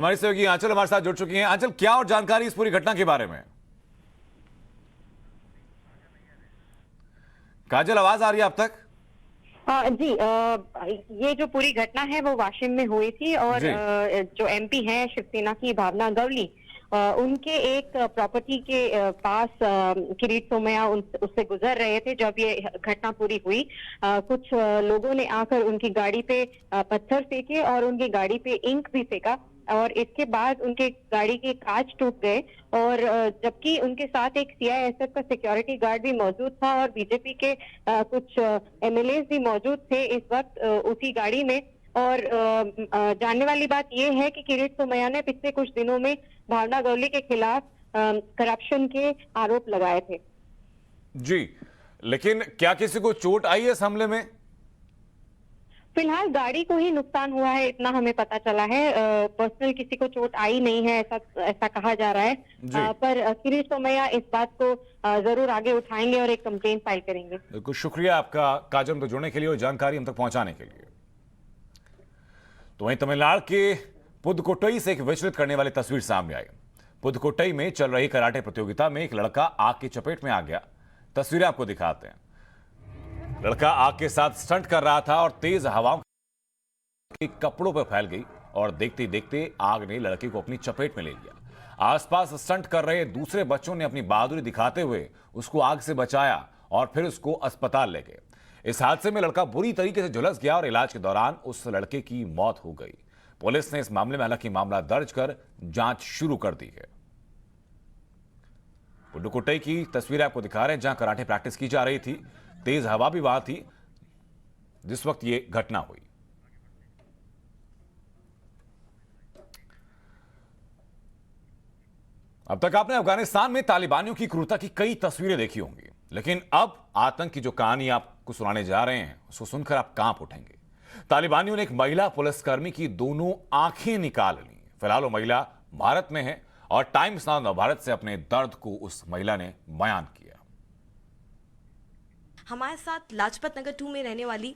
हमारी सहयोगी आंचल हमारे साथ जुड़ चुकी हैं। आंचल, क्या और जानकारी इस पूरी घटना के बारे में? काजल, आवाज आ रही है अब तक? जी, ये जो पूरी घटना है वो वाशिम में हुई थी और जी। जो एमपी हैं शिवसेना की भावना गवली, उनके एक प्रॉपर्टी के पास किरीट सोमैया उससे गुजर रहे थे जब ये घटना पूरी हुई। कुछ लोगों ने आकर उनकी गाड़ी पे पत्थर फेंके और उनकी गाड़ी पे इंक भी फेंका और इसके बाद उनके गाड़ी के कांच टूट गए और जबकि उनके साथ एक सीआईएसएफ का सिक्योरिटी गार्ड भी मौजूद था और बीजेपी के कुछ एमएलए भी मौजूद थे इस वक्त उसी गाड़ी में। और जानने वाली बात यह है कि किरीट सोमैया ने पिछले कुछ दिनों में भावना गवली के खिलाफ करप्शन के आरोप लगाए थे। जी, लेकिन क्या किसी को चोट आई है इस हमले में? फिलहाल गाड़ी को ही नुकसान हुआ है, इतना हमें पता चला है। पर्सनल किसी को चोट आई नहीं है, ऐसा ऐसा कहा जा रहा है। पर किरीट सोमैया इस बात को जरूर आगे उठाएंगे और एक कंप्लेन फाइल करेंगे। बिल्कुल, शुक्रिया आपका काजल हम तक जुड़ने के लिए और जानकारी हम तक पहुंचाने के लिए। तो वहीं तमिलनाडु के पुदुकोट्टई से एक विचलित करने वाली तस्वीर सामने आई। पुदुकोट्टई में चल रही कराटे प्रतियोगिता में एक लड़का आग की चपेट में आ गया। तस्वीरें आपको दिखाते हैं। लड़का आग के साथ स्टंट कर रहा था और तेज हवाओं के कपड़ों पर फैल गई और देखते देखते आग ने लड़के को अपनी चपेट में ले लिया। आसपास स्टंट कर रहे दूसरे बच्चों ने अपनी बहादुरी दिखाते हुए उसको आग से बचाया और फिर उसको अस्पताल ले गए। इस हादसे में लड़का बुरी तरीके से झुलस गया और इलाज के दौरान उस लड़के की मौत हो गई। पुलिस ने इस मामले में हालांकि मामला दर्ज कर जांच शुरू कर दी है। पुडुकोट्टई की तस्वीरें आपको दिखा रहे हैं जहां कराटे प्रैक्टिस की जा रही थी। तेज हवा भी वहां थी जिस वक्त यह घटना हुई। अब तक आपने अफगानिस्तान में तालिबानियों की क्रूरता की कई तस्वीरें देखी होंगी, लेकिन अब आतंक की जो कहानी आपको सुनाने जा रहे हैं उसको सुनकर आप कांप उठेंगे। तालिबानियों ने एक महिला पुलिसकर्मी की दोनों आंखें निकाल ली। फिलहाल वो महिला भारत में है और टाइम्स नाउ नवभारत से अपने दर्द को उस महिला ने बयान किया। हमारे साथ लाजपत नगर 2 में रहने वाली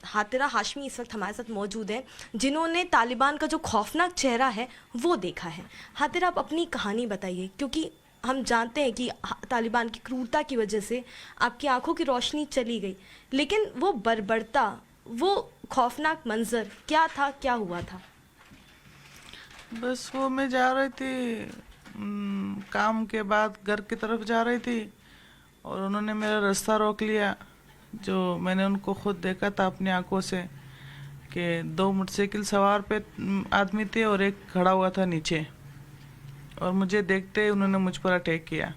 हातिरा हाशमी इस वक्त हमारे साथ मौजूद हैं, जिन्होंने तालिबान का जो खौफनाक चेहरा है वो देखा है। हातिरा, आप अपनी कहानी बताइए, क्योंकि हम जानते हैं कि तालिबान की क्रूरता की वजह से आपकी आंखों की रोशनी चली गई, लेकिन वो बर्बरता, वो खौफनाक मंजर क्या था, क्या हुआ था? बस वो मैं जा रही थी काम के बाद घर की तरफ जा रही थी और उन्होंने मेरा रास्ता रोक लिया। जो मैंने उनको खुद देखा था अपनी आंखों से कि 2 मोटरसाइकिल सवार पे आदमी थे और एक खड़ा हुआ था नीचे, और मुझे देखते ही उन्होंने मुझ पर अटैक किया।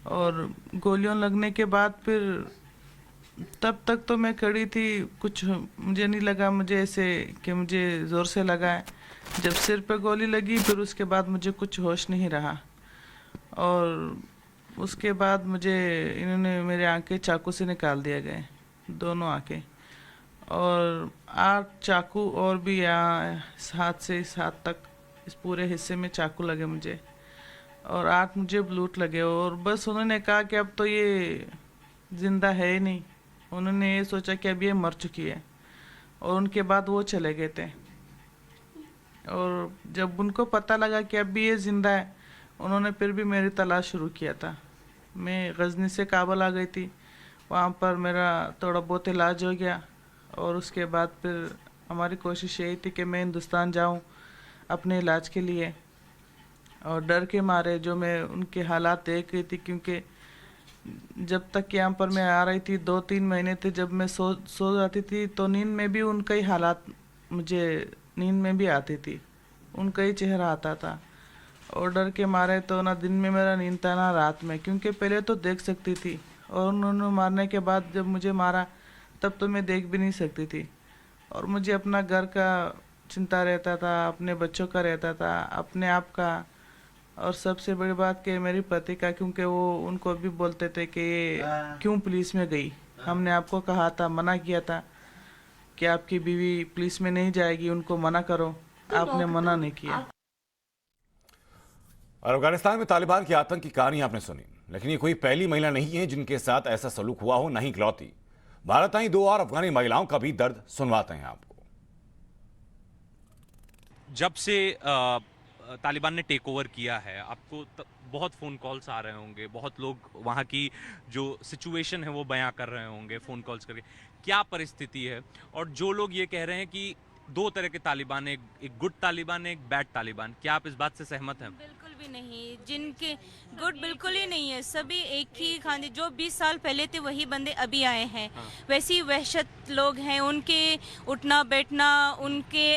और गोलियों लगने के बाद फिर तब तक तो मैं खड़ी थी, कुछ मुझे नहीं लगा मुझे ऐसे कि मुझे ज़ोर से लगा है। जब सिर पे गोली लगी फिर उसके बाद मुझे कुछ होश नहीं रहा और उसके बाद मुझे इन्होंने मेरे आंखें चाकू से निकाल दिया गए, दोनों आंखें, और 8 चाकू और भी यहाँ हाथ से इस हाथ तक इस पूरे हिस्से में चाकू लगे मुझे, और 8 मुझे ब्लूट लगे। और बस उन्होंने कहा कि अब तो ये ज़िंदा है ही नहीं। उन्होंने ये सोचा कि अब ये मर चुकी है और उनके बाद वो चले गए थे। और जब उनको पता लगा कि अब भी ये ज़िंदा है, उन्होंने फिर भी मेरी तलाश शुरू किया था। मैं गजनी से काबुल आ गई थी, वहाँ पर मेरा थोड़ा बहुत इलाज हो गया और उसके बाद फिर हमारी कोशिश यही थी कि मैं हिंदुस्तान जाऊँ अपने इलाज के लिए। और डर के मारे जो मैं उनके हालात देख रही थी, क्योंकि जब तक यहाँ पर मैं आ रही थी 2-3 महीने थे, जब मैं सो जाती थी तो नींद में भी उनका ही हालात मुझे नींद में भी आती थी, उनका ही चेहरा आता था। और डर के मारे तो ना दिन में मेरा नींद था ना रात में, क्योंकि पहले तो देख सकती थी और उन्होंने मारने के बाद जब मुझे मारा तब तो मैं देख भी नहीं सकती थी। और मुझे अपना घर का चिंता रहता था, अपने बच्चों का रहता था, अपने आप का, और सबसे बड़ी बात कि मेरी पति का, क्योंकि वो उनको भी बोलते थे कि ये क्यों पुलिस में गई। हमने आपको कहा था, मना किया था कि आपकी बीवी पुलिस में नहीं जाएगी, उनको मना करो, आपने मना नहीं किया। और अफगानिस्तान में तालिबान के आतंक की कहानी आपने सुनी, लेकिन ये कोई पहली महिला नहीं है जिनके साथ ऐसा सलूक हुआ हो, नहीं इकलौती। भारत आई 2 और अफगानी महिलाओं का भी दर्द सुनवाते हैं आपको। जब से तालिबान ने टेक ओवर किया है, आपको बहुत फ़ोन कॉल्स आ रहे होंगे, बहुत लोग वहाँ की जो सिचुएशन है वो बयां कर रहे होंगे फ़ोन कॉल्स करके। क्या परिस्थिति है? और जो लोग ये कह रहे हैं कि दो तरह के तालिबान है, एक गुड तालिबान है, एक बैड तालिबान, क्या आप इस बात से सहमत हैं? बिल्कुल भी नहीं। जिनके गुड बिल्कुल ही नहीं है, सभी एक ही खाने, जो 20 साल पहले थे वही बंदे अभी आए हैं। वैसी वहशत लोग हैं, उनके उठना बैठना, उनके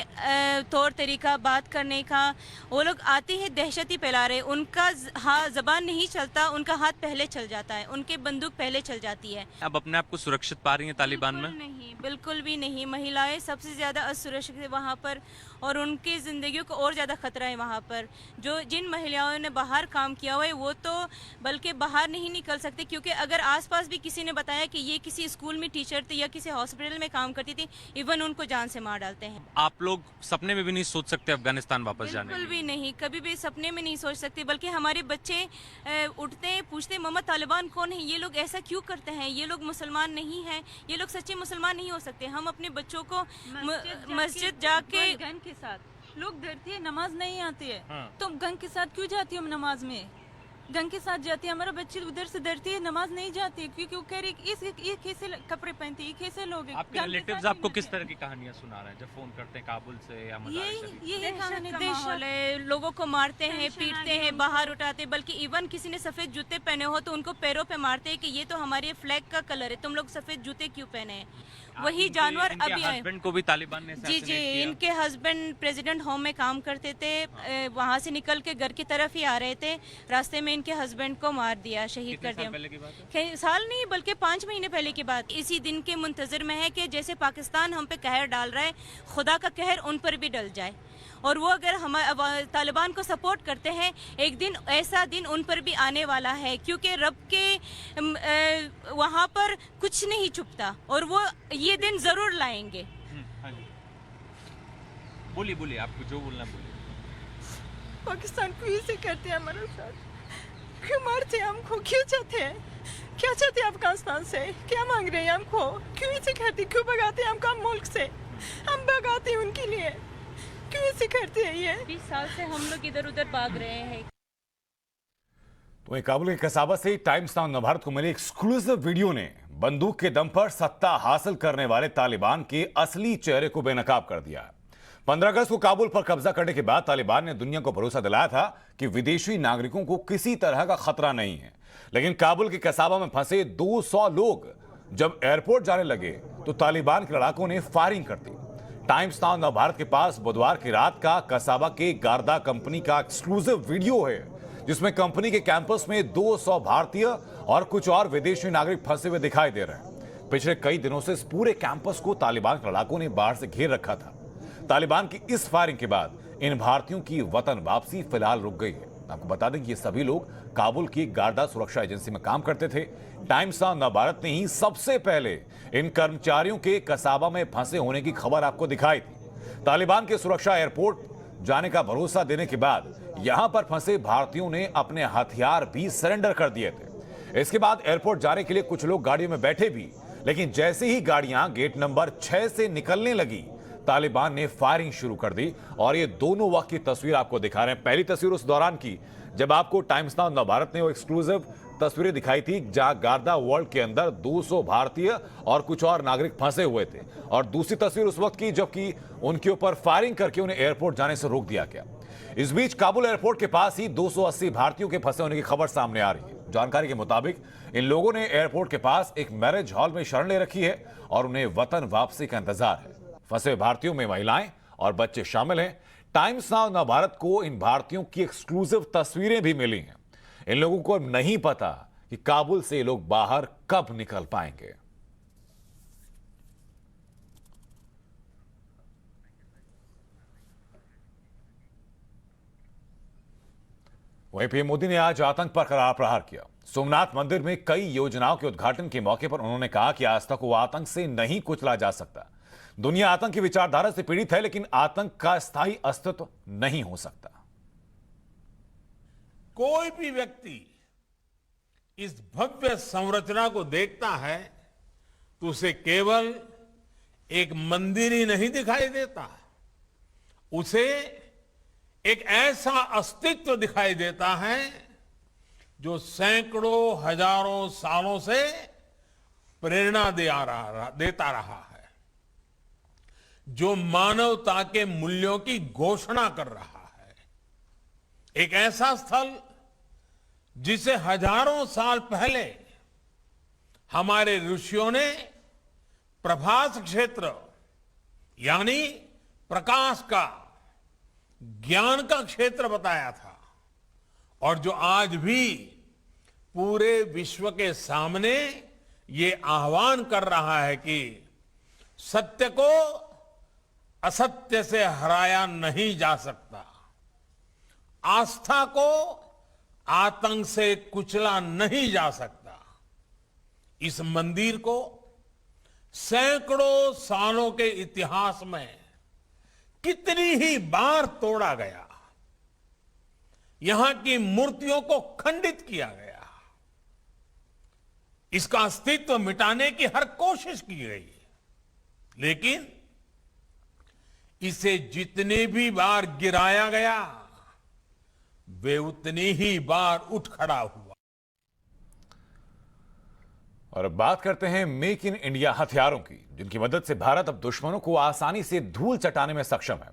तौर तरीका बात करने का, वो लोग आते ही दहशत ही फैला रहे। उनका ज़बान नहीं चलता, उनका हाथ पहले चल जाता है, उनके बंदूक पहले चल जाती है। अब अपने आप को सुरक्षित पा रही हैं तालिबान में? बिल्कुल नहीं, बिल्कुल भी नहीं। महिलाएं सबसे ज़्यादा असुरक्षित है वहाँ पर, और उनकी ज़िंदगियों को और ज़्यादा खतरा है वहाँ पर। जो जिन महिलाओं ने बाहर काम किया हुआ है वो तो बल्कि बाहर नहीं निकल सकते, क्योंकि अगर आसपास भी किसी ने बताया कि ये किसी स्कूल में टीचर थी या किसी हॉस्पिटल में काम करती थी, इवन उनको जान से मार डालते हैं। आप लोग सपने में भी नहीं सोच सकते अफगानिस्तान वापस जाने बिल्कुल की? भी नहीं, कभी भी सपने में नहीं सोच सकते। बल्कि हमारे बच्चे उठते हैं, पूछते हैं मम्मा तालिबान कौन है, ये लोग ऐसा क्यों करते हैं, ये लोग मुसलमान नहीं हैं, ये लोग सच्चे मुसलमान नहीं हो सकते। हम अपने बच्चों को मस्जिद जाके गन के साथ लोग डरती है, नमाज नहीं आती है। हाँ। तुम गन के साथ क्यों जाती हो नमाज में? गन के साथ जाती है। हमारा बच्ची उधर से डरती है, नमाज नहीं जाती है, क्योंकि वो कह रही है ये कैसे कपड़े पहनती है, ये कैसे लोग हैं? आपके गन के रिलेटिव्स साथ आपको नहीं किस जाते। तरह की कहानियां सुना रहे हैं जब फोन करते हैं काबुल से या मज़ार शरीफ? यही कहानी का माहौल है, लोगों को मारते हैं, पीटते हैं, बाहर उठाते हैं। बल्कि इवन किसी ने सफेद जूते पहने हो तो उनको पैरों पे मारते हैं कि ये तो हमारे फ्लैग का कलर है, तुम लोग सफेद जूते क्यों पहने हैं। वही जानवर अभी आए। हस्बैंड को भी तालिबान ने जी assassinate जी, किया। इनके हस्बैंड प्रेसिडेंट होम में काम करते थे, वहाँ से निकल के घर की तरफ ही आ रहे थे, रास्ते में इनके हस्बैंड को मार दिया, शहीद कितने कर साल दिया। पहले की बात है? साल नहीं बल्कि 5 महीने पहले की बात। इसी दिन के मुंतजर में है कि जैसे पाकिस्तान हम पे कहर डाल रहा है, खुदा का कहर उन पर भी डल जाए। और वो अगर हम तालिबान को सपोर्ट करते हैं, एक दिन ऐसा दिन उन पर भी आने वाला है, क्योंकि रब के वहाँ पर कुछ नहीं छुपता, और वो ये दिन ज़रूर लाएंगे। हाँ जी, बोलिए बोलिए, आपको जो बोलना है बोलिए। पाकिस्तान क्यों ऐसे करते हैं हमारे साथ? क्यों मारते हैं हमको? क्यों चाहते हैं? क्या चाहते हैं अफगानिस्तान से? क्या मांग रहे हैं हमको? क्यों ऐसे करते, क्यों भगाते हैं हमको मुल्क से? हम भगाते हैं उनके लिए, क्यों ऐसे करते हैं ये? 20 साल से हम लोग इधर उधर भाग रहे हैं। तो वहीं काबुल के कसाबा से टाइम्स नाउ नवभारत को मिली एक्सक्लूसिव वीडियो ने बंदूक के दम पर सत्ता हासिल करने वाले तालिबान के असली चेहरे को बेनकाब कर दिया। 15 अगस्त को काबुल पर कब्जा करने के बाद तालिबान ने दुनिया को भरोसा दिलाया था कि विदेशी नागरिकों को किसी तरह का खतरा नहीं है, लेकिन काबुल के कसाबा में फंसे 200 लोग जब एयरपोर्ट जाने लगे तो तालिबान के लड़ाकों ने फायरिंग कर दी। टाइम्स नाउ नवभारत के पास बुधवार की रात का कसाबा के गार्दा कंपनी का एक्सक्लूसिव वीडियो है, जिसमें कंपनी के कैंपस में 200 भारतीय और कुछ और विदेशी नागरिक फंसे हुए दिखाई दे रहे हैं। पिछले कई दिनों से इस पूरे कैंपस को तालिबान के लड़ाकों ने बाहर से घेर रखा था। तालिबान की इस फायरिंग के बाद इन भारतीयों की वतन वापसी फिलहाल रुक गई है। आपको बता दें कि ये सभी लोग काबुल की गार्दा सुरक्षा एजेंसी में काम करते थे। टाइम्स नाउ नवभारत ने ही सबसे पहले इन कर्मचारियों के कसाबा में फंसे होने की खबर आपको दिखाई थी। तालिबान के सुरक्षा एयरपोर्ट जाने का भरोसा देने के बाद यहां पर फंसे भारतीयों ने अपने हथियार भी सरेंडर कर दिए थे। इसके बाद एयरपोर्ट जाने के लिए कुछ लोग गाड़ियों में बैठे भी, लेकिन जैसे ही गाड़ियां गेट नंबर 6 से निकलने लगी, तालिबान ने फायरिंग शुरू कर दी। और ये दोनों वक्त की तस्वीर आपको दिखा रहे हैं। पहली तस्वीर उस दौरान की जब आपको टाइम्स नाउ नवभारत ने वो एक्सक्लूसिव तस्वीरें दिखाई थी जहां गार्दा वर्ल्ड के अंदर 200 भारतीय और कुछ और नागरिक फंसे हुए थे, और दूसरी तस्वीर उस वक्त की जबकि उनके ऊपर फायरिंग करके उन्हें एयरपोर्ट जाने से रोक दिया गया। इस बीच काबुल एयरपोर्ट के पास ही 280 भारतीयों के फंसे होने की खबर सामने आ रही है। जानकारी के मुताबिक इन लोगों ने एयरपोर्ट के पास एक मैरिज हॉल में शरण ले रखी है और उन्हें वतन वापसी का इंतजार है। फंसे भारतीयों में महिलाएं और बच्चे शामिल हैं। टाइम्स नाउ नवभारत को इन भारतीयों की एक्सक्लूसिव तस्वीरें भी मिली हैं। इन लोगों को नहीं पता कि काबुल से ये लोग बाहर कब निकल पाएंगे। वहीं पीएम मोदी ने आज आतंक पर करारा प्रहार किया। सोमनाथ मंदिर में कई योजनाओं के उद्घाटन के मौके पर उन्होंने कहा कि आज तक वो आतंक से नहीं कुचला जा सकता। दुनिया आतंक की विचारधारा से पीड़ित है, लेकिन आतंक का स्थायी अस्तित्व नहीं हो सकता। कोई भी व्यक्ति इस भव्य संरचना को देखता है तो उसे केवल एक मंदिर ही नहीं दिखाई देता, उसे एक ऐसा अस्तित्व दिखाई देता है जो सैकड़ों हजारों सालों से प्रेरणा देता रहा है, जो मानवता के मूल्यों की घोषणा कर रहा है। एक ऐसा स्थल जिसे हजारों साल पहले हमारे ऋषियों ने प्रभास क्षेत्र यानी प्रकाश का, ज्ञान का क्षेत्र बताया था, और जो आज भी पूरे विश्व के सामने ये आह्वान कर रहा है कि सत्य को असत्य से हराया नहीं जा सकता, आस्था को आतंक से कुचला नहीं जा सकता। इस मंदिर को सैकड़ों सालों के इतिहास में कितनी ही बार तोड़ा गया, यहां की मूर्तियों को खंडित किया गया, इसका अस्तित्व मिटाने की हर कोशिश की गई, लेकिन इसे जितनी भी बार गिराया गया वे उतनी ही बार उठ खड़ा हुआ। और अब बात करते हैं मेक इन इंडिया हथियारों की, जिनकी मदद से भारत अब दुश्मनों को आसानी से धूल चटाने में सक्षम है।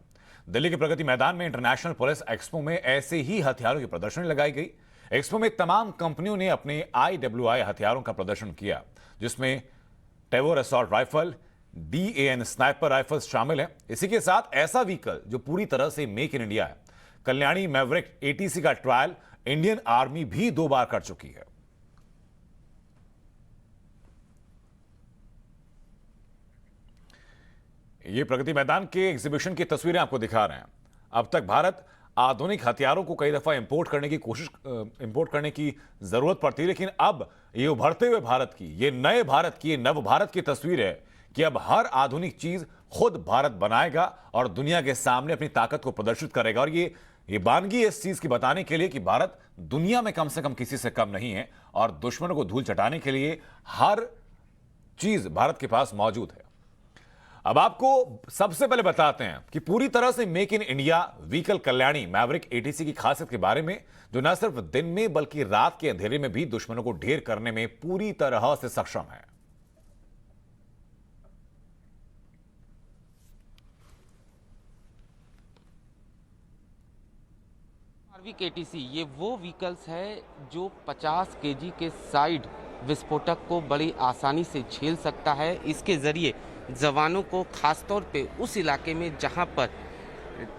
दिल्ली के प्रगति मैदान में इंटरनेशनल पुलिस एक्सपो में ऐसे ही हथियारों की प्रदर्शनी लगाई गई। एक्सपो में तमाम कंपनियों ने अपने IWI हथियारों का प्रदर्शन किया, जिसमें Tavor assault rifle, DAN sniper rifles शामिल हैं। इसी के साथ ऐसा व्हीकल जो पूरी तरह से मेक इन इंडिया है, कल्याणी मैवरिक ATC का ट्रायल इंडियन आर्मी भी 2 बार कर चुकी है। ये प्रगति मैदान के एग्जीबिशन की तस्वीरें आपको दिखा रहे हैं। अब तक भारत आधुनिक हथियारों को कई दफा इंपोर्ट करने की जरूरत पड़ती, लेकिन अब ये उभरते हुए भारत की, ये नए भारत की, ये नव भारत की तस्वीर है कि अब हर आधुनिक चीज खुद भारत बनाएगा और दुनिया के सामने अपनी ताकत को प्रदर्शित करेगा। और ये बानगी इस चीज की बताने के लिए कि भारत दुनिया में कम से कम किसी से कम नहीं है और दुश्मनों को धूल चटाने के लिए हर चीज भारत के पास मौजूद है। अब आपको सबसे पहले बताते हैं कि पूरी तरह से make in India vehicle Kalyani Maverick ATC की खासियत के बारे में, जो न सिर्फ दिन में बल्कि रात के अंधेरे में भी दुश्मनों को ढेर करने में पूरी तरह से सक्षम है। मैवरिक ATC ये वो व्हीकल्स है जो 50 kg के साइड विस्फोटक को बड़ी आसानी से झेल सकता है। इसके जरिए जवानों को खासतौर पे उस इलाके में जहां पर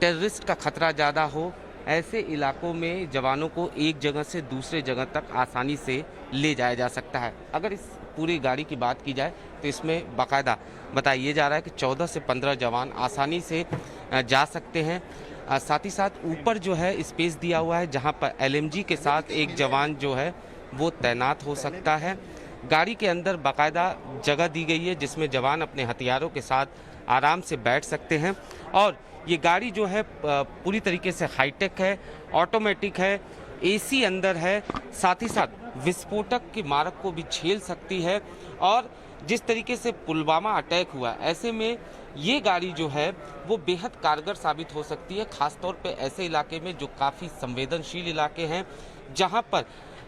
टेररिस्ट का खतरा ज़्यादा हो, ऐसे इलाकों में जवानों को एक जगह से दूसरे जगह तक आसानी से ले जाया जा सकता है। अगर इस पूरी गाड़ी की बात की जाए तो इसमें बाकायदा बताया जा रहा है कि 14 से 15 जवान आसानी से जा सकते हैं। साथ ही साथ ऊपर जो है स्पेस दिया हुआ है जहां पर LMG के साथ एक जवान जो है वो तैनात हो सकता है। गाड़ी के अंदर बाकायदा जगह दी गई है जिसमें जवान अपने हथियारों के साथ आराम से बैठ सकते हैं। और ये गाड़ी जो है पूरी तरीके से हाईटेक है, ऑटोमेटिक है, AC अंदर है, साथ ही साथ विस्फोटक की मारक को भी झेल सकती है। और जिस तरीके से पुलवामा अटैक हुआ, ऐसे में ये गाड़ी जो है वो बेहद कारगर साबित हो सकती है, खासतौर पे ऐसे इलाके में जो काफ़ी संवेदनशील इलाके हैं, जहां पर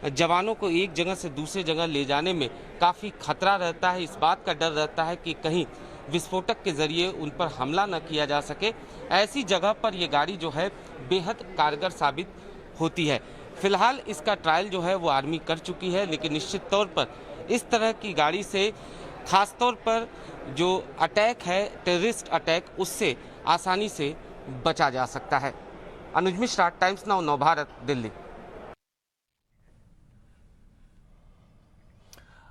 जवानों को एक जगह से दूसरी जगह ले जाने में काफ़ी खतरा रहता है। इस बात का डर रहता है कि कहीं विस्फोटक के जरिए उन पर हमला न किया जा सके। ऐसी जगह पर ये गाड़ी जो है बेहद कारगर साबित होती है। फिलहाल इसका ट्रायल जो है वो आर्मी कर चुकी है, लेकिन निश्चित तौर पर इस तरह की गाड़ी से खासतौर पर जो अटैक है, टेररिस्ट अटैक, उससे आसानी से बचा जा सकता है। अनुज मिश्रा, टाइम्स नाउ, नवभारत, दिल्ली।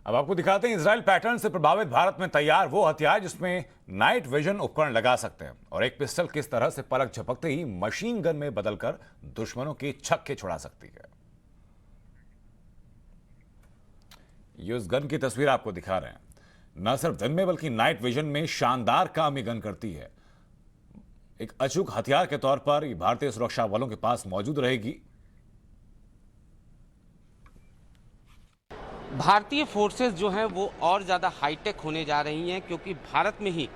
अब आपको दिखाते हैं इजराइल पैटर्न से प्रभावित भारत में तैयार वो हथियार जिसमें नाइट विजन उपकरण लगा सकते हैं और एक पिस्टल किस तरह से पलक झपकते ही मशीन गन में बदलकर दुश्मनों के छक्के छुड़ा सकती है। ये उस गन की तस्वीर आपको दिखा रहे हैं। न सिर्फ दिन में बल्कि नाइट विजन में शानदार काम ये गन करती है। एक अचूक हथियार के तौर पर ये भारतीय सुरक्षा बलों के पास मौजूद रहेगी। भारतीय फोर्सेस जो हैं वो और ज़्यादा हाईटेक होने जा रही हैं, क्योंकि भारत में ही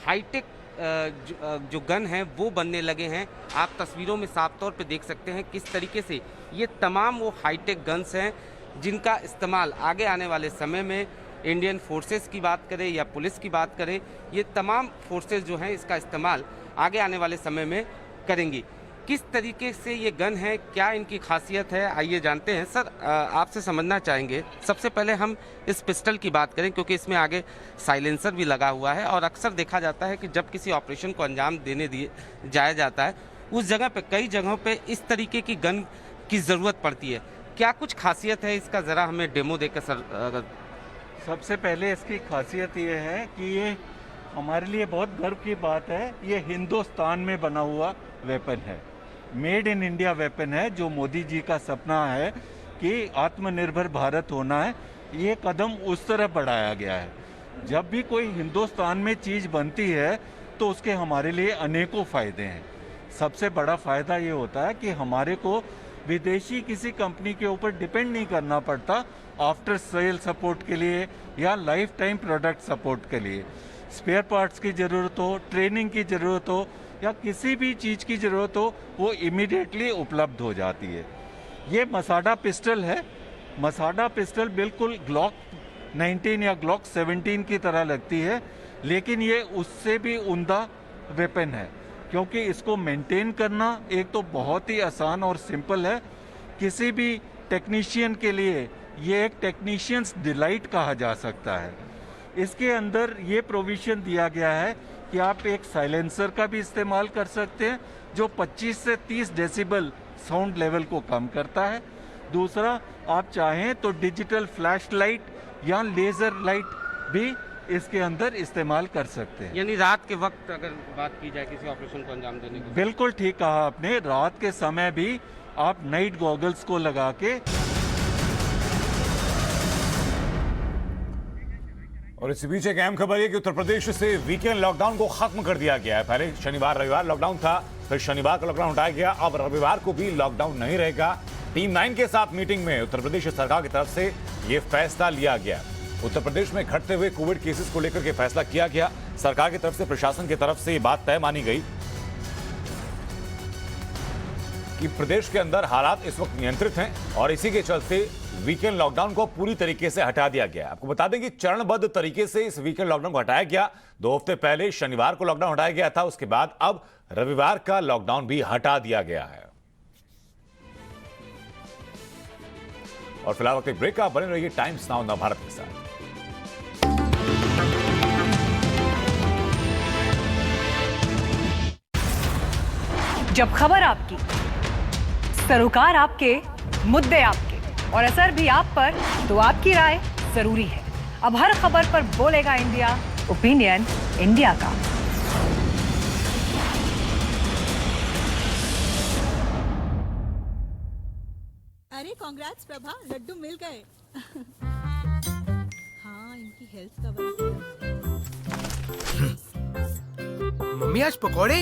हाईटेक जो गन हैं वो बनने लगे हैं। आप तस्वीरों में साफ तौर पे देख सकते हैं किस तरीके से ये तमाम वो हाईटेक गन्स हैं जिनका इस्तेमाल आगे आने वाले समय में इंडियन फोर्सेस की बात करें या पुलिस की बात करें, ये तमाम फोर्सेस जो हैं इसका इस्तेमाल आगे आने वाले समय में करेंगी। किस तरीके से ये गन है, क्या इनकी खासियत है, आइए जानते हैं। सर, आपसे समझना चाहेंगे, सबसे पहले हम इस पिस्टल की बात करें क्योंकि इसमें आगे साइलेंसर भी लगा हुआ है और अक्सर देखा जाता है कि जब किसी ऑपरेशन को अंजाम देने जाया जाता है उस जगह पे कई जगहों पे इस तरीके की गन की ज़रूरत पड़ती है। क्या कुछ खासियत है इसका, ज़रा हमें डेमो देकर सर। सबसे पहले इसकी खासियत ये है कि ये हमारे लिए बहुत गर्व की बात है, ये हिंदुस्तान में बना हुआ वेपन है, मेड इन इंडिया वेपन है। जो मोदी जी का सपना है कि आत्मनिर्भर भारत होना है, ये कदम उस तरफ बढ़ाया गया है। जब भी कोई हिंदुस्तान में चीज़ बनती है तो उसके हमारे लिए अनेकों फ़ायदे हैं। सबसे बड़ा फ़ायदा ये होता है कि हमारे को विदेशी किसी कंपनी के ऊपर डिपेंड नहीं करना पड़ता आफ्टर सेल सपोर्ट के लिए या लाइफ टाइम प्रोडक्ट सपोर्ट के लिए। स्पेयर पार्ट्स की ज़रूरत हो, ट्रेनिंग की ज़रूरत हो या किसी भी चीज़ की ज़रूरत हो, वो इमीडिएटली उपलब्ध हो जाती है। ये मसाडा पिस्टल है। मसाडा पिस्टल बिल्कुल ग्लॉक 19 या ग्लॉक 17 की तरह लगती है, लेकिन ये उससे भी उम्दा वेपन है क्योंकि इसको मेंटेन करना एक तो बहुत ही आसान और सिंपल है। किसी भी टेक्नीशियन के लिए ये एक टेक्नीशियंस डिलाइट कहा जा सकता है। इसके अंदर ये प्रोविज़न दिया गया है कि आप एक साइलेंसर का भी इस्तेमाल कर सकते हैं जो 25 से 30 डेसिबल साउंड लेवल को कम करता है। दूसरा, आप चाहें तो डिजिटल फ्लैश लाइट या लेज़र लाइट भी इसके अंदर इस्तेमाल कर सकते हैं। यानी रात के वक्त अगर बात की जाए किसी ऑपरेशन को अंजाम देने की। बिल्कुल ठीक कहा आपने, रात के समय भी आप नाइट गॉगल्स को लगा के। और इसी बीच एक अहम खबर है कि उत्तर प्रदेश से वीकेंड लॉकडाउन को खत्म कर दिया गया है। पहले शनिवार रविवार लॉकडाउन था, फिर शनिवार का लॉकडाउन हटाया गया, अब रविवार को भी लॉकडाउन नहीं रहेगा। टीम 9 के साथ मीटिंग में उत्तर प्रदेश सरकार की तरफ से यह फैसला लिया गया। उत्तर प्रदेश में घटते हुए कोविड केसेस को लेकर के फैसला किया गया। सरकार की तरफ से, प्रशासन की तरफ से ये बात तय मानी गई कि प्रदेश के अंदर हालात इस वक्त नियंत्रित हैं और इसी के चलते वीकेंड लॉकडाउन को पूरी तरीके से हटा दिया गया। आपको बता दें कि चरणबद्ध तरीके से इस वीकेंड लॉकडाउन को हटाया गया। 2 हफ्ते पहले शनिवार को लॉकडाउन हटाया गया था, उसके बाद अब रविवार का लॉकडाउन भी हटा दिया गया है। और फिलहाल वक्त एक ब्रेक का, बने रहिए टाइम्स नाउ नवभारत के साथ। जब खबर आपकी, सरोकार आपके, मुद्दे आपके और असर भी आप पर, तो आपकी राय जरूरी है। अब हर खबर पर बोलेगा इंडिया, ओपिनियन इंडिया का। अरे कांग्रेट्स प्रभा, लड्डू मिल गए। हाँ, इनकी हेल्थ का मम्मी आज पकौड़े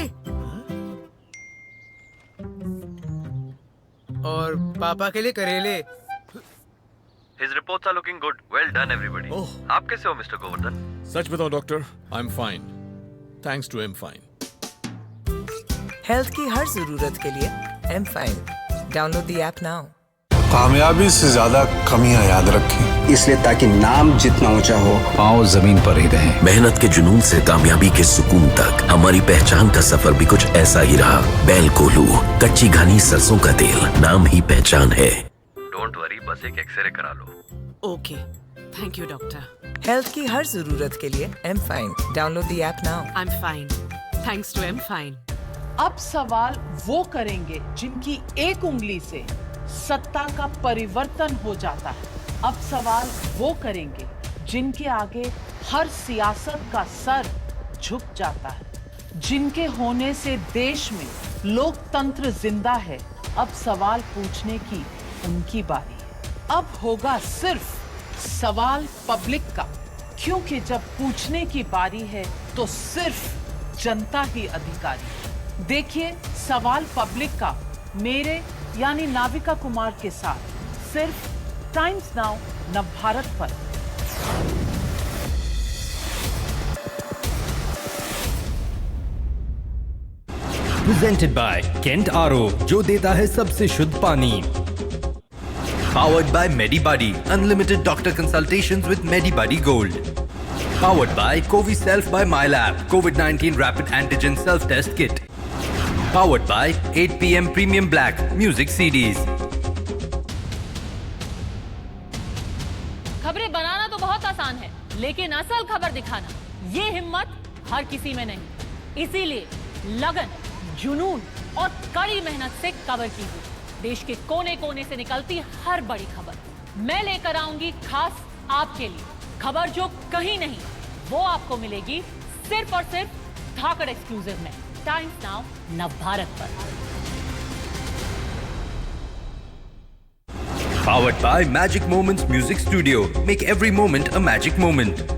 और पापा के लिए करेले। His reports are looking good. Well done, everybody. Oh. आप कैसे हो, मिस्टर गोवर्धन? सच बताओ doctor, I'm fine. Thanks to M Fine. Health की हर जरूरत के लिए M Fine. Download the app now. कामयाबी से ज्यादा कमियां याद रखें, इसलिए ताकि नाम जितना ऊंचा हो, पाँव जमीन पर ही रहे। मेहनत के जुनून से कामयाबी के सुकून तक हमारी पहचान का सफर भी कुछ ऐसा ही रहा। बैल कोल्हू, कच्ची घानी सरसों का तेल, नाम ही पहचान है। डोंट वरी, बस एक एक्सरे करा लो। Okay, thank you doctor. Health की हर जरूरत के लिए M Fine. Download the app now. I'm fine. Thanks to M Fine. अब सवाल वो करेंगे जिनकी एक उंगली से सत्ता का परिवर्तन हो जाता है। अब सवाल वो करेंगे जिनके आगे हर सियासत का सर झुक जाता है, जिनके होने से देश में लोकतंत्र जिंदा है। अब सवाल पूछने की उनकी बारी है। अब होगा सिर्फ सवाल पब्लिक का, क्योंकि जब पूछने की बारी है तो सिर्फ जनता ही अधिकारी है। देखिए सवाल पब्लिक का मेरे यानी नाविका कुमार के साथ, सिर्फ टाइम्स नाउ नवभारत पर। Presented by Kent RO, जो देता है सबसे शुद्ध पानी. Powered by MediBuddy, unlimited doctor consultations with MediBuddy Gold. Powered by Covi Self by MyLab, COVID-19 Rapid Antigen Self-Test Kit. Powered by 8 PM Premium Black Music CDs. खबरें बनाना तो बहुत आसान है, लेकिन असल खबर दिखाना ये हिम्मत हर किसी में नहीं. इसीलिए लगन, जुनून और कड़ी मेहनत से कवर की हुई देश के कोने कोने से निकलती हर बड़ी खबर मैं लेकर आऊंगी खास आपके लिए. खबर जो कहीं नहीं वो आपको मिलेगी सिर्फ और सिर्फ धाकड़ एक्सक्लूसिव में. टाइम्स नाउ नवभारत पर. Powered by Magic Moments Music Studio. Make every moment a magic moment.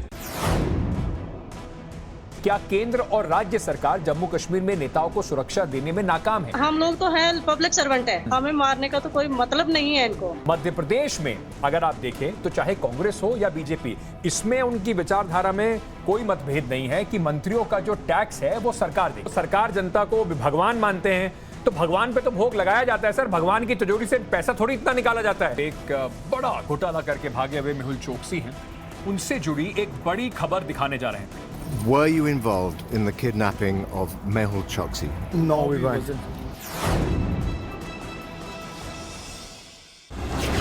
क्या केंद्र और राज्य सरकार जम्मू कश्मीर में नेताओं को सुरक्षा देने में नाकाम है? हम लोग तो हैं पब्लिक सर्वेंट है, हमें मारने का तो कोई मतलब नहीं है इनको. मध्य प्रदेश में अगर आप देखें तो चाहे कांग्रेस हो या बीजेपी, इसमें उनकी विचारधारा में कोई मतभेद नहीं है कि मंत्रियों का जो टैक्स है वो सरकार दे. सरकार जनता को भगवान मानते हैं तो भगवान पे तो भोग लगाया जाता है सर. भगवान की तिजोरी से पैसा थोड़ी इतना निकाला जाता है. एक बड़ा घोटाला करके भागे हुए मेहुल चोकसी हैं, उनसे जुड़ी एक बड़ी खबर दिखाने जा रहे हैं. Were you involved in the kidnapping of Mehul Choksi? No, we weren't.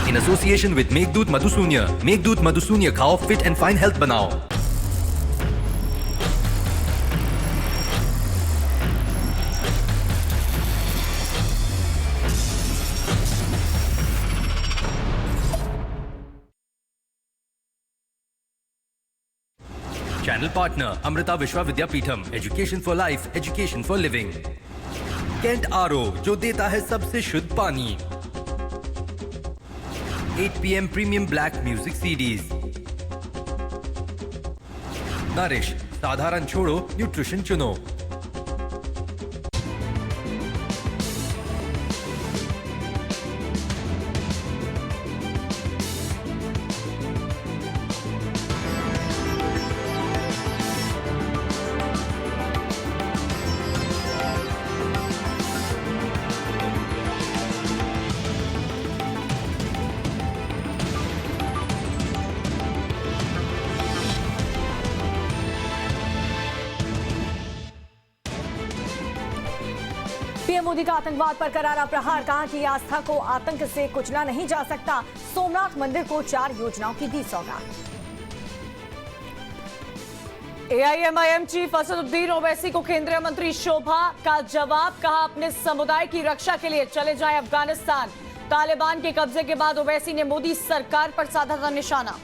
In association with Meghdut Madhusunya. Meghdut Madhusunya खाओ, fit and fine health बनाओ. Channel partner Amrita Vishwa Vidyapeetham. Education for life, education for living. Kent RO, जो देता है सबसे शुद्ध पानी. 8 PM Premium Black Music CDs. Nourish, साधारण छोड़ो, न्यूट्रिशन चुनो. पीएम मोदी का आतंकवाद पर करारा प्रहार. कहा कि आस्था को आतंक से कुचला नहीं जा सकता. सोमनाथ मंदिर को 4 योजनाओं की दी सौगात. एआईएमआईएम चीफ असदुद्दीन ओवैसी को केंद्रीय मंत्री शोभा का जवाब. कहा अपने समुदाय की रक्षा के लिए चले जाएं अफगानिस्तान. तालिबान के कब्जे के बाद ओवैसी ने मोदी सरकार पर साधा था निशाना.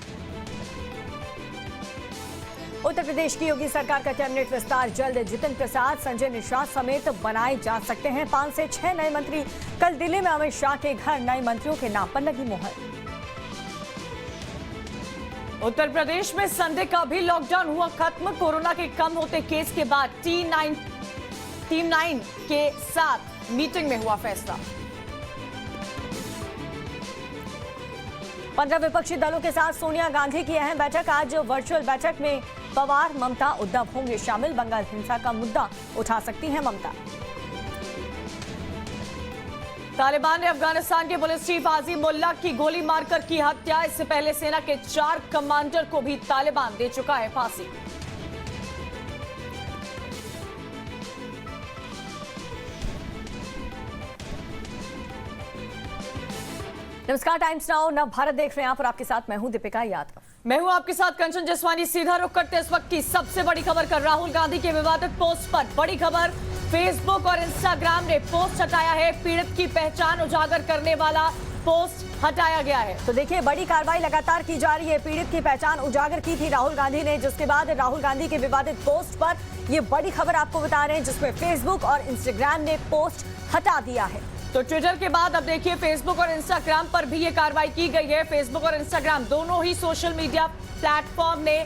उत्तर प्रदेश की योगी सरकार का कैबिनेट विस्तार जल्द. जितिन प्रसाद, संजय निषाद समेत बनाए जा सकते हैं 5 से 6 नए मंत्री. कल दिल्ली में अमित शाह के घर नए मंत्रियों के नाम पर लगी मुहर. उत्तर प्रदेश में संडे का भी लॉकडाउन हुआ खत्म. कोरोना के कम होते केस के बाद टीम 9 के साथ मीटिंग में हुआ फैसला. 15 विपक्षी दलों के साथ सोनिया गांधी की अहम बैठक. आज वर्चुअल बैठक में पवार, ममता, उद्धव होंगे शामिल. बंगाल हिंसा का मुद्दा उठा सकती हैं ममता. तालिबान ने अफगानिस्तान के पुलिस चीफ आजिम मुल्ला की गोली मारकर की हत्या. इससे पहले सेना के 4 कमांडर को भी तालिबान दे चुका है फांसी. नमस्कार, टाइम्स नाउ नव भारत देख रहे हैं आप और आपके साथ मैं हूं दीपिका यादव. मैं हूं आपके साथ कंचन जसवानी. सीधा रुख करते इस वक्त की सबसे बड़ी खबर कर. राहुल गांधी के विवादित पोस्ट पर बड़ी खबर. फेसबुक और इंस्टाग्राम ने पोस्ट हटाया है. पीड़ित की पहचान उजागर करने वाला पोस्ट हटाया गया है. तो देखिए, बड़ी कार्रवाई लगातार की जा रही है. पीड़ित की पहचान उजागर की थी राहुल गांधी ने, जिसके बाद राहुल गांधी के विवादित पोस्ट पर ये बड़ी खबर आपको बता रहे हैं, जिसमें फेसबुक और इंस्टाग्राम ने पोस्ट हटा दिया है. तो ट्विटर के बाद अब देखिए फेसबुक और इंस्टाग्राम पर भी ये कार्रवाई की गई है. फेसबुक और इंस्टाग्राम दोनों ही सोशल मीडिया प्लेटफॉर्म ने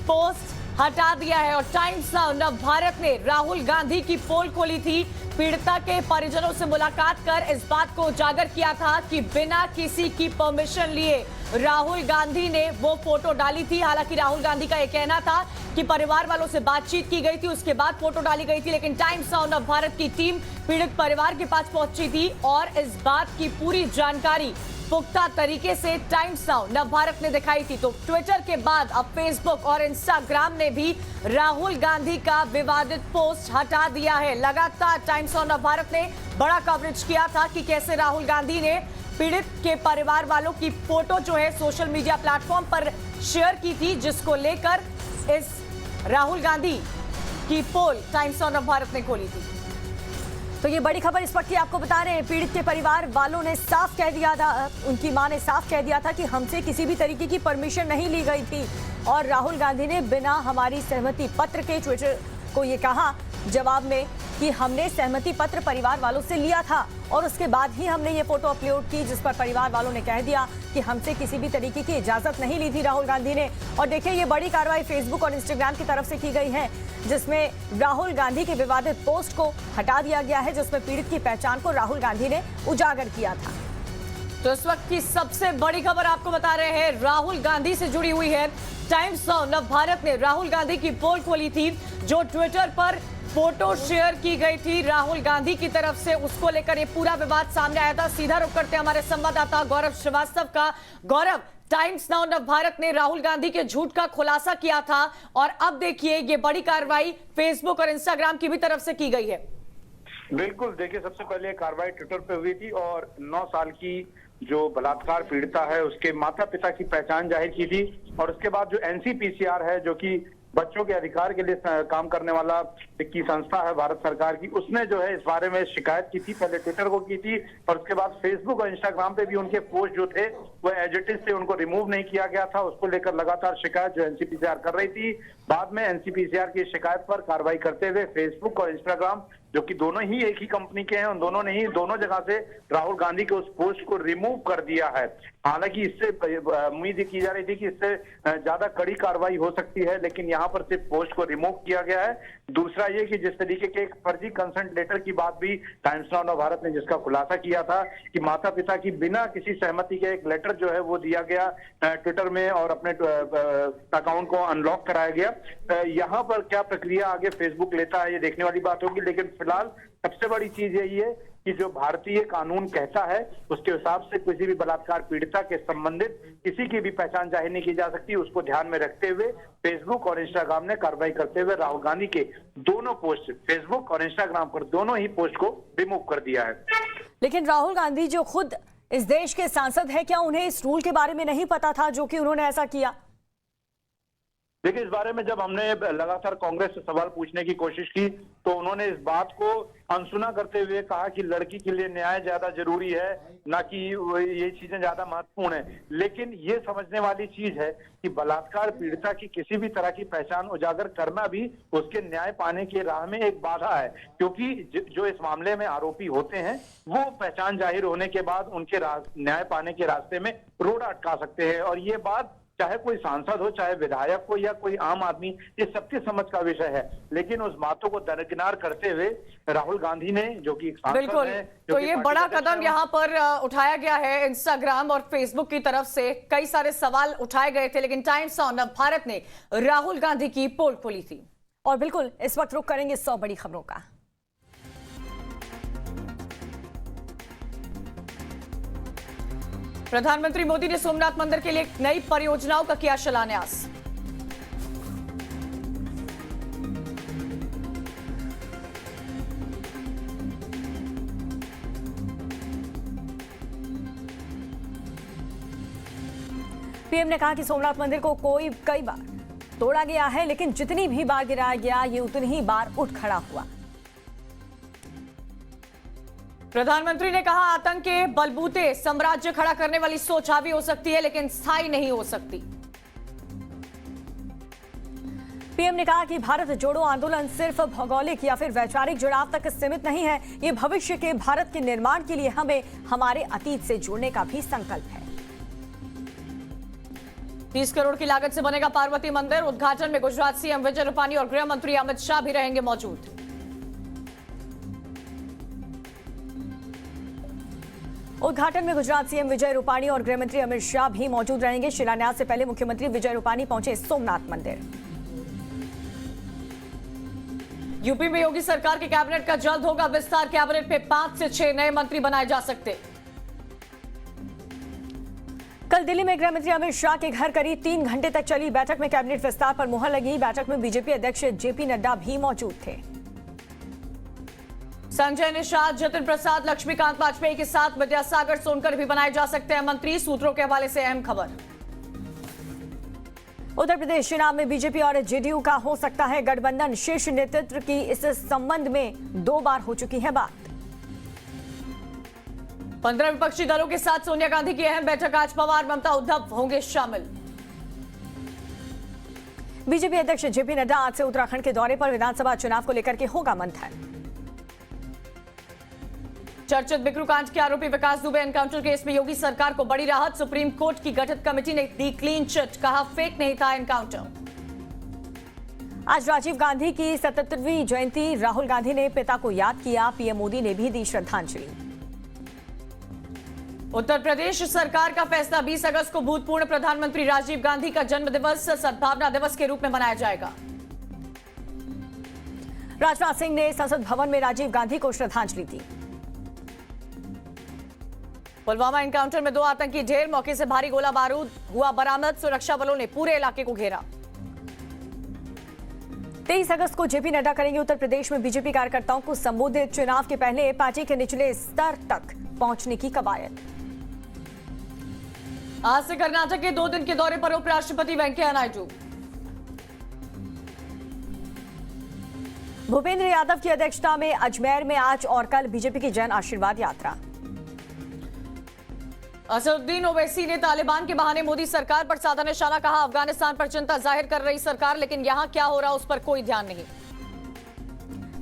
पोस्ट हटा दिया है. और टाइम्स नाउ नव भारत ने राहुल गांधी की पोल खोली थी. पीड़िता के परिजनों से मुलाकात कर इस बात को उजागर किया था कि बिना किसी की परमिशन लिए राहुल गांधी ने वो फोटो डाली थी। हालांकि राहुल गांधी का यह कहना था कि परिवार वालों से बातचीत की गई थी, उसके बाद फोटो डाली गई थी। लेकिन टाइम्स नाउ नव भारत की टीम पीड़ित परिवार के पास पहुंची थी और इस बात की पूरी जानकारी पुख्ता तरीके से टाइम्स नाउ नव भारत ने दिखाई थी। तो ट्विटर के बाद अब फेसबुक और इंस्टाग्राम ने भी राहुल गांधी का विवादित पोस्ट हटा दिया है। लगातार टाइम्स नाउ नव भारत ने बड़ा कवरेज किया था कि कैसे राहुल गांधी ने पीड़ित के परिवार वालों की फोटो जो है सोशल मीडिया प्लेटफॉर्म पर शेयर की थी, जिसको लेकर इस राहुल गांधी की पोल टाइम्स नाउ नव भारत ने खोली थी। तो ये बड़ी खबर इस वक्त की आपको बता रहे हैं। पीड़ित के परिवार वालों ने साफ कह दिया था, उनकी मां ने साफ कह दिया था कि हमसे किसी भी तरीके की परमिशन नहीं ली गई थी और राहुल गांधी ने बिना हमारी सहमति पत्र के ट्विटर को ये कहा जवाब में कि हमने सहमति पत्र परिवार वालों से लिया था और उसके बाद ही हमने ये फोटो अपलोड की, जिस पर परिवार वालों ने कह दिया कि हमसे किसी भी तरीके की इजाजत नहीं ली थी राहुल गांधी ने। और देखिए ये बड़ी कार्रवाई फेसबुक और इंस्टाग्राम की तरफ से की गई है, जिसमें राहुल गांधी के विवादित पोस्ट को हटा दिया गया है, जिसमें पीड़ित की पहचान को राहुल गांधी ने उजागर किया था। तो इस वक्त की सबसे बड़ी खबर आपको बता रहे हैं, राहुल गांधी से जुड़ी हुई है। टाइम्स नाउ नव भारत ने राहुल गांधी की पोल खोली थी, जो ट्विटर पर फोटो शेयर की गई थी राहुल गांधी की तरफ से, उसको लेकर ये पूरा विवाद सामने आया था। सीधा रुख करते हमारे संवाददाता गौरव श्रीवास्तव का। गौरव, टाइम्स नाउ नव भारत ने राहुल गांधी के झूठ का खुलासा किया था और अब देखिए ये बड़ी कार्रवाई फेसबुक और इंस्टाग्राम की भी तरफ से की गई है। बिल्कुल, देखिए सबसे पहले कार्रवाई ट्विटर पे हुई थी और 9 साल की जो बलात्कार पीड़िता है उसके माता पिता की पहचान जाहिर की थी और उसके बाद जो एनसीपीसीआर है, जो कि बच्चों के अधिकार के लिए काम करने वाला की संस्था है भारत सरकार की, उसने जो है इस बारे में शिकायत की थी। पहले ट्विटर को की थी और उसके बाद फेसबुक और इंस्टाग्राम पे भी उनके पोस्ट जो थे वो एज इट इज से उनको रिमूव नहीं किया गया था। उसको लेकर लगातार शिकायत जो एनसीपीसीआर कर रही थी। बाद में एनसीपीसीआर की शिकायत पर कार्रवाई करते हुए फेसबुक और इंस्टाग्राम, जो कि दोनों ही एक ही कंपनी के हैं, उन दोनों ने ही दोनों जगह से राहुल गांधी के उस पोस्ट को रिमूव कर दिया है। हालांकि इससे उम्मीद की जा रही थी कि इससे ज्यादा कड़ी कार्रवाई हो सकती है, लेकिन यहाँ पर सिर्फ पोस्ट को रिमूव किया गया है। दूसरा ये कि जिस तरीके के एक फर्जी कंसेंट लेटर की बात भी टाइम्स नाउ नव भारत ने जिसका खुलासा किया था कि माता पिता की बिना किसी सहमति के एक लेटर जो है वो दिया गया ट्विटर में और अपने अकाउंट को अनलॉक कराया गया। यहाँ पर क्या प्रक्रिया आगे फेसबुक लेता है ये देखने वाली बात होगी, लेकिन फिलहाल सबसे बड़ी चीज यही है कि जो भारतीय कानून कहता है उसके हिसाब से किसी भी बलात्कार पीड़िता के संबंधित किसी की भी पहचान जाहिर नहीं की जा सकती। उसको ध्यान में रखते हुए फेसबुक और इंस्टाग्राम ने कार्रवाई करते हुए राहुल गांधी के दोनों पोस्ट फेसबुक और इंस्टाग्राम पर दोनों ही पोस्ट को रिमूव कर दिया है। लेकिन राहुल गांधी जो खुद इस देश के सांसद है, क्या उन्हें इस रूल के बारे में नहीं पता था जो कि उन्होंने ऐसा किया? देखिए, इस बारे में जब हमने लगातार कांग्रेस से सवाल पूछने की कोशिश की तो उन्होंने इस बात को अनसुना करते हुए कहा कि लड़की के लिए न्याय ज्यादा जरूरी है, ना कि ये चीजें ज्यादा महत्वपूर्ण है। लेकिन ये समझने वाली चीज है कि बलात्कार पीड़िता की किसी भी तरह की पहचान उजागर करना भी उसके न्याय पाने की राह में एक बाधा है, क्योंकि जो इस मामले में आरोपी होते हैं वो पहचान जाहिर होने के बाद उनके न्याय पाने के रास्ते में रोड अटका सकते हैं। और ये बात चाहे कोई सांसद हो, चाहे विधायक हो या कोई आम आदमी, ये सबकी समझ का विषय है। लेकिन उस बातों को दरकिनार करते हुए राहुल गांधी ने, जो कि एक सांसद बिल्कुल है, तो ये बड़ा कदम यहाँ पर उठाया गया है। इंस्टाग्राम और फेसबुक की तरफ से कई सारे सवाल उठाए गए थे, लेकिन टाइम्स नाउ नव भारत ने राहुल गांधी की पोल खोली थी। और बिल्कुल इस वक्त रुख करेंगे 100 बड़ी खबरों का। प्रधानमंत्री मोदी ने सोमनाथ मंदिर के लिए नई परियोजनाओं का किया शिलान्यास। पीएम ने कहा कि सोमनाथ मंदिर को कई बार तोड़ा गया है, लेकिन जितनी भी बार गिराया गया ये उतनी ही बार उठ खड़ा हुआ। प्रधानमंत्री ने कहा आतंक के बलबूते साम्राज्य खड़ा करने वाली सोच हावी हो सकती है, लेकिन स्थायी नहीं हो सकती। पीएम ने कहा कि भारत जोड़ो आंदोलन सिर्फ भौगोलिक या फिर वैचारिक जुड़ाव तक सीमित नहीं है, ये भविष्य के भारत के निर्माण के लिए हमें हमारे अतीत से जुड़ने का भी संकल्प है। 30 करोड़ की लागत से बनेगा पार्वती मंदिर। उद्घाटन में गुजरात सीएम विजय रूपानी और गृह मंत्री अमित शाह भी रहेंगे मौजूद। उद्घाटन में गुजरात सीएम विजय रूपाणी और गृह मंत्री अमित शाह भी मौजूद रहेंगे। शिलान्यास से पहले मुख्यमंत्री विजय रूपाणी पहुंचे सोमनाथ मंदिर। यूपी में योगी सरकार के कैबिनेट का जल्द होगा विस्तार। कैबिनेट में 5 से 6 नए मंत्री बनाए जा सकते। कल दिल्ली में गृह मंत्री अमित शाह के घर करीब 3 घंटे तक चली बैठक में कैबिनेट विस्तार पर मुहर लगी। बैठक में बीजेपी अध्यक्ष जेपी नड्डा भी मौजूद थे। संजय निषाद, जतिन प्रसाद, लक्ष्मीकांत वाजपेयी के साथ विद्यासागर सोनकर भी बनाए जा सकते हैं मंत्री। सूत्रों के हवाले से अहम खबर। उत्तर प्रदेश चुनाव में बीजेपी और जेडीयू का हो सकता है गठबंधन। शीर्ष नेतृत्व की इस संबंध में 2 बार हो चुकी है बात। 15 विपक्षी दलों के साथ सोनिया गांधी की अहम बैठक आज। पवार, ममता, उद्धव होंगे शामिल। बीजेपी अध्यक्ष जेपी नड्डा आज से उत्तराखंड के दौरे पर। विधानसभा चुनाव को लेकर के होगा मंथन। चर्चित बिकरू कांड के आरोपी विकास दुबे एनकाउंटर केस में योगी सरकार को बड़ी राहत। सुप्रीम कोर्ट की गठित कमेटी ने दी क्लीन चिट। कहा फेक नहीं था एनकाउंटर। आज राजीव गांधी की 77वीं जयंती। राहुल गांधी ने पिता को याद किया। पीएम मोदी ने भी दी श्रद्धांजलि। उत्तर प्रदेश सरकार का फैसला 20 अगस्त को भूतपूर्व प्रधानमंत्री राजीव गांधी का जन्म दिवस सद्भावना दिवस के रूप में मनाया जाएगा। राजनाथ सिंह ने संसद भवन में राजीव गांधी को श्रद्धांजलि दी। पुलवामा एनकाउंटर में 2 आतंकी ढेर। मौके से भारी गोला बारूद हुआ बरामद। सुरक्षा बलों ने पूरे इलाके को घेरा। 23 अगस्त को जेपी नड्डा करेंगे उत्तर प्रदेश में बीजेपी कार्यकर्ताओं को संबोधित। चुनाव के पहले पार्टी के निचले स्तर तक पहुंचने की कवायद। आज से कर्नाटक के 2 दिन के दौरे पर उपराष्ट्रपति वेंकैया नायडू। भूपेंद्र यादव की अध्यक्षता में अजमेर में आज और कल बीजेपी की जन आशीर्वाद यात्रा। असदुद्दीन ओवैसी ने तालिबान के बहाने मोदी सरकार पर साधा निशाना। कहा अफगानिस्तान पर चिंता जाहिर कर रही सरकार, लेकिन यहां क्या हो रहा उस पर कोई ध्यान नहीं।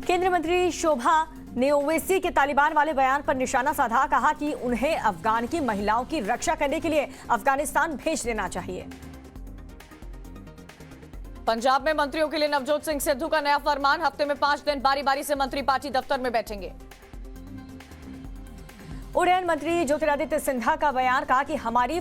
केंद्रीय मंत्री शोभा ने ओवैसी के तालिबान वाले बयान पर निशाना साधा। कहा कि उन्हें अफगान की महिलाओं की रक्षा करने के लिए अफगानिस्तान भेज देना चाहिए। पंजाब में मंत्रियों के लिए नवजोत सिंह सिद्धू का नया फरमान। हफ्ते में 5 दिन बारी बारी से मंत्री पार्टी दफ्तर में बैठेंगे। उड़यन मंत्री ज्योतिरादित्य सिंधिया का बयान। कहा कि हमारी